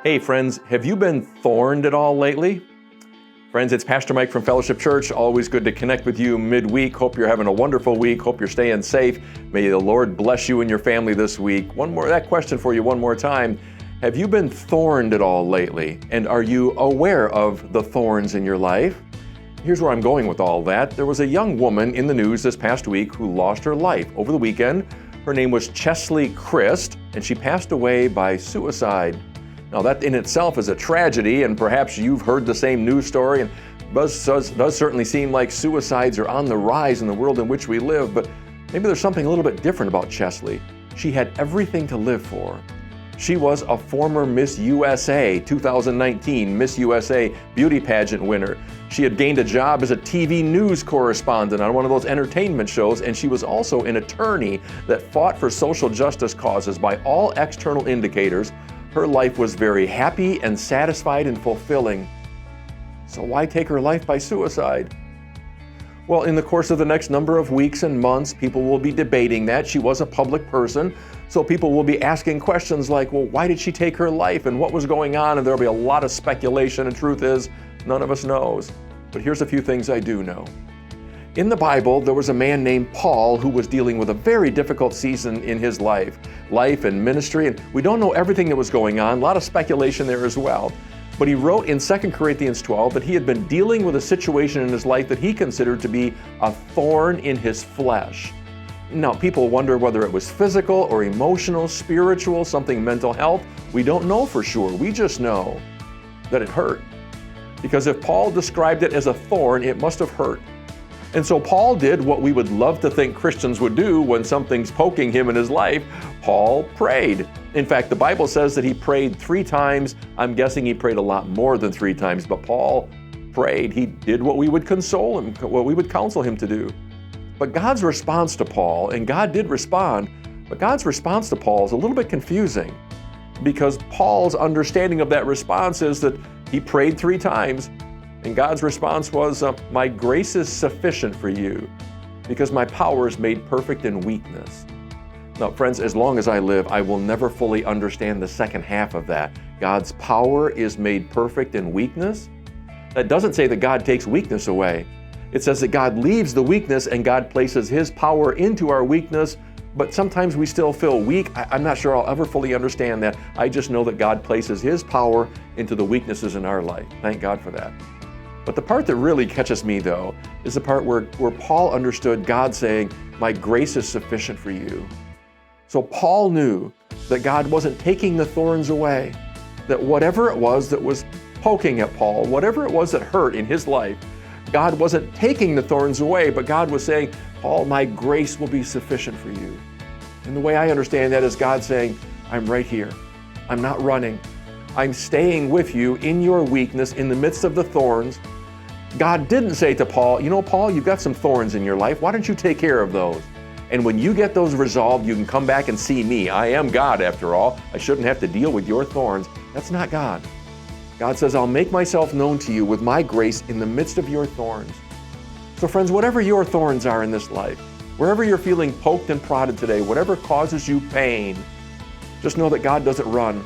Hey friends, have you been thorned at all lately? Friends, it's Pastor Mike from Fellowship Church. Always good to connect with you midweek. Hope you're having a wonderful week. Hope you're staying safe. May the Lord bless you and your family this week. That question for you one more time. Have you been thorned at all lately? And are you aware of the thorns in your life? Here's where I'm going with all that. There was a young woman in the news this past week who lost her life over the weekend. Her name was Chesley Christ, and she passed away by suicide. Now that in itself is a tragedy, and perhaps you've heard the same news story, and does certainly seem like suicides are on the rise in the world in which we live, but maybe there's something a little bit different about Chesley. She had everything to live for. She was a former Miss USA 2019 Miss USA beauty pageant winner. She had gained a job as a TV news correspondent on one of those entertainment shows, and she was also an attorney that fought for social justice causes. By all external indicators, her life was very happy and satisfied and fulfilling. So why take her life by suicide? Well, in the course of the next number of weeks and months, people will be debating that. She was a public person, so people will be asking questions like, well, why did she take her life and what was going on? And there'll be a lot of speculation, and truth is, none of us knows. But here's a few things I do know. In the Bible, there was a man named Paul who was dealing with a very difficult season in his life and ministry, and we don't know everything that was going on, a lot of speculation there as well. But he wrote in 2 Corinthians 12 that he had been dealing with a situation in his life that he considered to be a thorn in his flesh. Now, people wonder whether it was physical or emotional, spiritual, something mental health. We don't know for sure. We just know that it hurt. Because if Paul described it as a thorn, it must have hurt. And so Paul did what we would love to think Christians would do when something's poking him in his life. Paul prayed. In fact, the Bible says that he prayed 3 times. I'm guessing he prayed a lot more than 3 times, but Paul prayed. He did what we would console him, what we would counsel him to do. But God's response to Paul, and God did respond, but God's response to Paul is a little bit confusing, because Paul's understanding of that response is that he prayed 3 times, and God's response was, my grace is sufficient for you because my power is made perfect in weakness. Now, friends, as long as I live, I will never fully understand the second half of that. God's power is made perfect in weakness. That doesn't say that God takes weakness away. It says that God leaves the weakness and God places His power into our weakness, but sometimes we still feel weak. I'm not sure I'll ever fully understand that. I just know that God places His power into the weaknesses in our life. Thank God for that. But the part that really catches me, though, is the part where Paul understood God saying, my grace is sufficient for you. So Paul knew that God wasn't taking the thorns away, that whatever it was that was poking at Paul, whatever it was that hurt in his life, God wasn't taking the thorns away, but God was saying, Paul, my grace will be sufficient for you. And the way I understand that is God saying, I'm right here. I'm not running. I'm staying with you in your weakness, in the midst of the thorns. God didn't say to Paul, Paul, you've got some thorns in your life. Why don't you take care of those? And when you get those resolved, you can come back and see me. I am God, after all. I shouldn't have to deal with your thorns. That's not God. God says, I'll make myself known to you with my grace in the midst of your thorns. So friends, whatever your thorns are in this life, wherever you're feeling poked and prodded today, whatever causes you pain, just know that God doesn't run.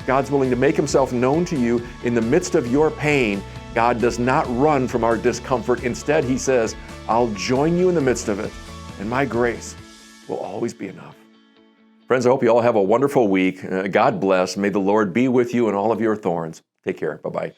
God's willing to make Himself known to you in the midst of your pain. God does not run from our discomfort. Instead, He says, I'll join you in the midst of it, and my grace will always be enough. Friends, I hope you all have a wonderful week. God bless. May the Lord be with you in all of your thorns. Take care. Bye-bye.